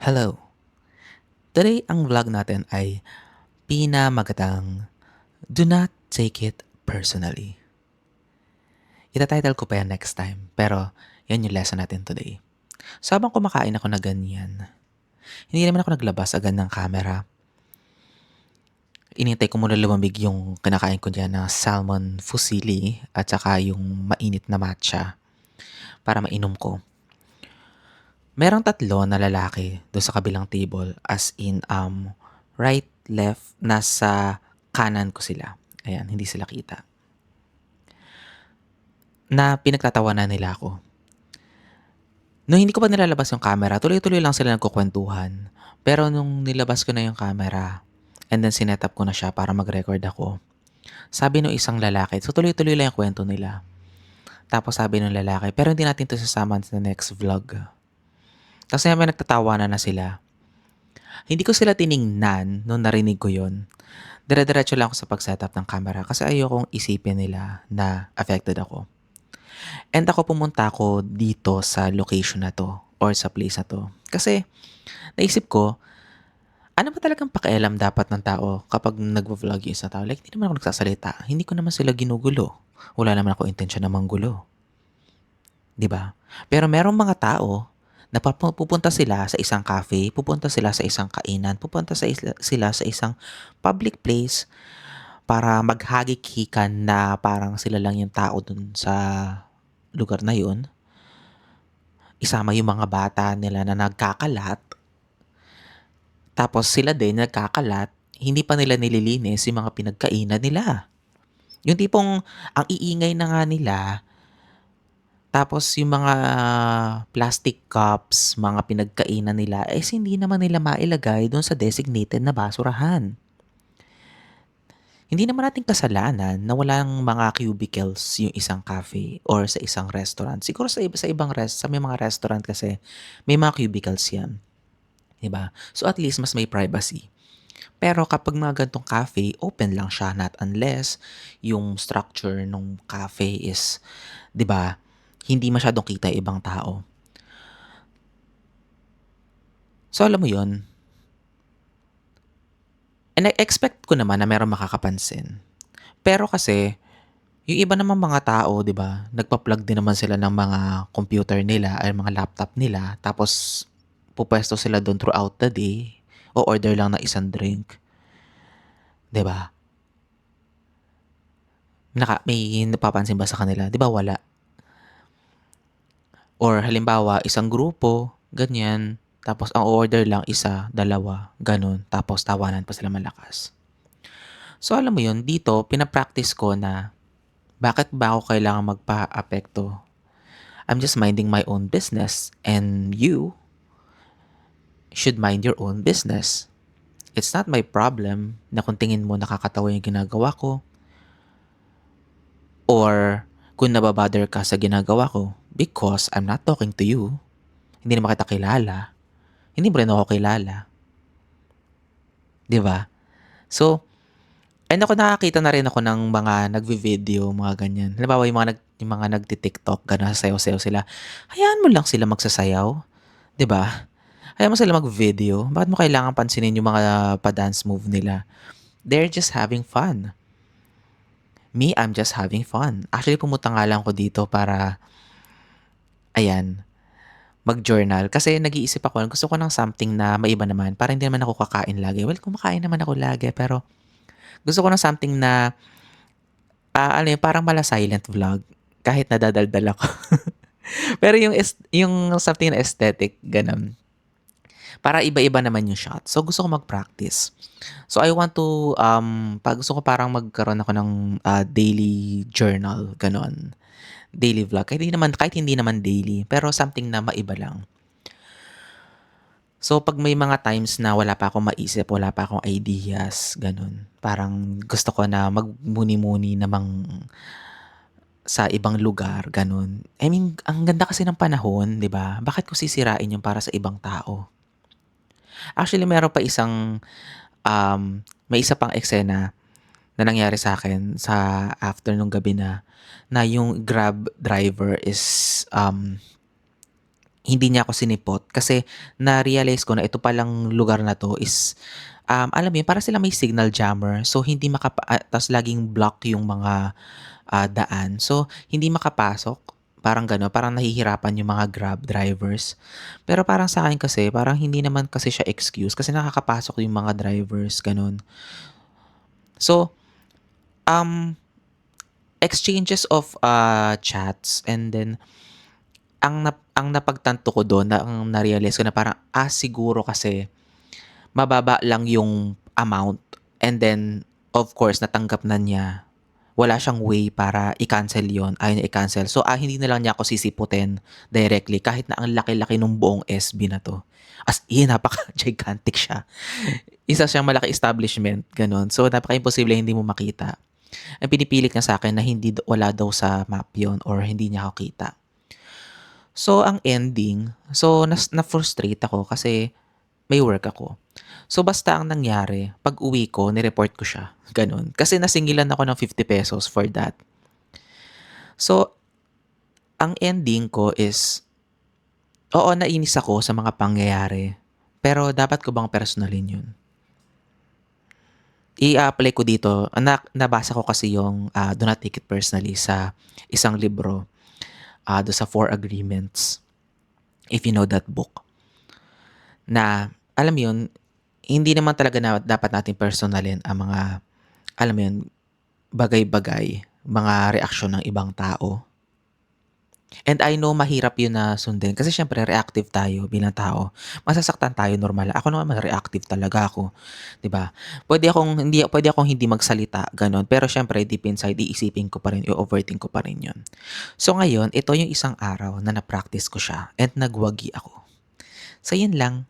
Hello! Today, ang vlog natin ay pinamagatang Do Not Take It Personally. Ita-title ko pa yan next time, pero yan yung lesson natin today. So habang kumakain ako na ganyan, hindi naman ako naglabas agad ng camera. Inintay ko muna lumamig yung kinakain ko dyan na salmon fusilli at saka yung mainit na matcha para mainom ko. Merong tatlo na lalaki doon sa kabilang table as in right, left, nasa kanan ko sila. Ayan, hindi sila kita. Na pinagtatawanan nila ako. Nung hindi ko pa nilalabas yung camera, tuloy-tuloy lang sila nagkukwentuhan. Pero nung nilabas ko na yung camera, and then sinet up ko na siya para mag-record ako, sabi nung isang lalaki, so tuloy-tuloy lang yung kwento nila. Tapos sabi nung lalaki, pero hindi natin to sasama sa next vlog. Tapos may nagtatawanan na sila. Hindi ko sila tiningnan nung narinig ko yon. Dire-diretso lang ako sa pag-setup ng camera kasi ayokong isipin nila na affected ako. And pumunta ako dito sa location na to or sa place na to. Kasi naisip ko, ano ba talagang pakialam dapat ng tao kapag nagvo-vlog yung isang tao? Like, hindi naman ako nagsasalita. Hindi ko naman sila ginugulo. Wala naman ako intensyon na manggulo. 'Di ba? Pero merong mga tao na pupunta sila sa isang cafe, pupunta sila sa isang kainan, pupunta sila sa isang public place para maghagikikan na parang sila lang yung tao dun sa lugar na yun. Isama yung mga bata nila na nagkakalat. Tapos sila din nagkakalat, hindi pa nila nililinis yung mga pinagkainan nila. Yung tipong ang iingay na nga nila, tapos yung mga plastic cups, mga pinagkainan nila, hindi naman nila mailagay doon sa designated na basurahan. Hindi naman natin kasalanan na walang mga cubicles yung isang cafe or sa isang restaurant. Siguro sa may mga restaurant kasi may mga cubicles yan. 'Di ba? So at least mas may privacy. Pero kapag mga gantong cafe, open lang siya not unless yung structure ng cafe is, 'di ba, hindi masyadong kita yung ibang tao. So alam mo 'yon. And I expect ko naman na merong makakapansin. Pero kasi yung iba namang mga tao, 'di ba, nagpa-plug din naman sila ng mga computer nila ay mga laptop nila tapos pupuwesto sila do'n throughout the day, o-order lang ng isang drink, 'di ba? May napapansin ba sa kanila? 'Di ba wala? Or halimbawa, isang grupo, ganyan, tapos ang order lang isa, dalawa, gano'n, tapos tawanan pa sila malakas. So alam mo 'yun, dito pina-practice ko na bakit ba ako kailangang magpaapekto? I'm just minding my own business and you should mind your own business. It's not my problem na kung tingin mo nakakatawa yung ginagawa ko or kung nababother ka sa ginagawa ko because I'm not talking to you. Hindi naman kita kilala. Hindi mo rin ako kilala. 'Di ba? So, and nakakita na rin ako ng mga nagvi-video, mga ganyan. Halimbawa, yung mga nagti-TikTok, gano'n, sasayaw-sayaw sila. Hayaan mo lang sila magsasayaw, 'di ba? Hayaan mo sila mag-video. Bakit mo kailangang pansinin yung mga pa-dance move nila? They're just having fun. Me, I'm just having fun. Actually, pumunta nga lang ako dito para, ayan, mag-journal. Kasi nag-iisip ako, gusto ko ng something na maiba naman. Para hindi naman ako kakain lagi. Well, kumakain naman ako lagi, pero gusto ko ng something na, ano yun, parang mala silent vlog. Kahit nadadaldal ako. Pero yung something na aesthetic, ganun. Para iba-iba naman yung shot. So, gusto ko mag-practice. So, I want to, gusto ko parang magkaroon ako ng daily journal, ganon. Daily vlog. Kahit hindi naman daily, pero something na maiba lang. So, pag may mga times na wala pa akong maisip, wala pa akong ideas, ganun. Parang gusto ko na magmuni-muni namang sa ibang lugar, ganun. I mean, ang ganda kasi ng panahon, 'di ba? Bakit ko sisirain yung para sa ibang tao? Actually, may isa pang eksena na nangyari sa akin sa after nung gabi na yung Grab driver is hindi niya ako sinipot kasi na-realize ko na ito palang lugar na 'to is, alam mo yun, para silang may signal jammer. So, hindi ta's laging block yung mga, daan. So, hindi makapasok, parang gano'n. Parang nahihirapan yung mga Grab drivers. Pero parang sa akin kasi, parang hindi naman kasi siya excuse kasi nakakapasok yung mga drivers, gano'n. So, um, exchanges of, chats and then ang napagtanto ko dun na ang na-realize ko na parang, siguro kasi mababa lang yung amount and then of course natanggap na niya. Wala siyang way para i-cancel yun, ayaw niya i-cancel. So, hindi na lang niya ako sisiputin directly kahit na ang laki-laki nung buong SB na 'to. As in napaka-gigantic siya. Isa siyang malaki establishment, gano'n. So, napaka-imposible hindi mo makita. Ang pinipilit niya sa'kin na hindi wala daw sa map yun or hindi niya ako kita. So, ang ending, so na-frustrate ako kasi may work ako. So, basta ang nangyari, pag-uwi ko ni-report ko siya, gano'n. Kasi nasingilan ako ng ₱50 for that. So, ang ending ko is, oo, nainis ako sa mga pangyayari, pero dapat ko bang personalin 'yun? I-a-apply ko dito, nabasa ko kasi yung, Do Not Take It Personally sa isang libro, dun sa Four Agreements, if you know that book. Na alam mo 'yun, hindi naman talaga na dapat nating personalin ang mga, alam mo 'yun, bagay-bagay, mga reaksyon ng ibang tao. And I know mahirap 'yun na sundin kasi siyempre reactive tayo bilang tao. Masasaktan tayo, normal. Ako naman reactive talaga ako, 'di ba? Pwede akong hindi magsalita, gano'n. Pero siyempre deep inside iisipin ko pa rin, i-overthink ko pa rin 'yun. So ngayon, ito yung isang araw na na-practice ko siya and nagwagi ako. So 'yun lang.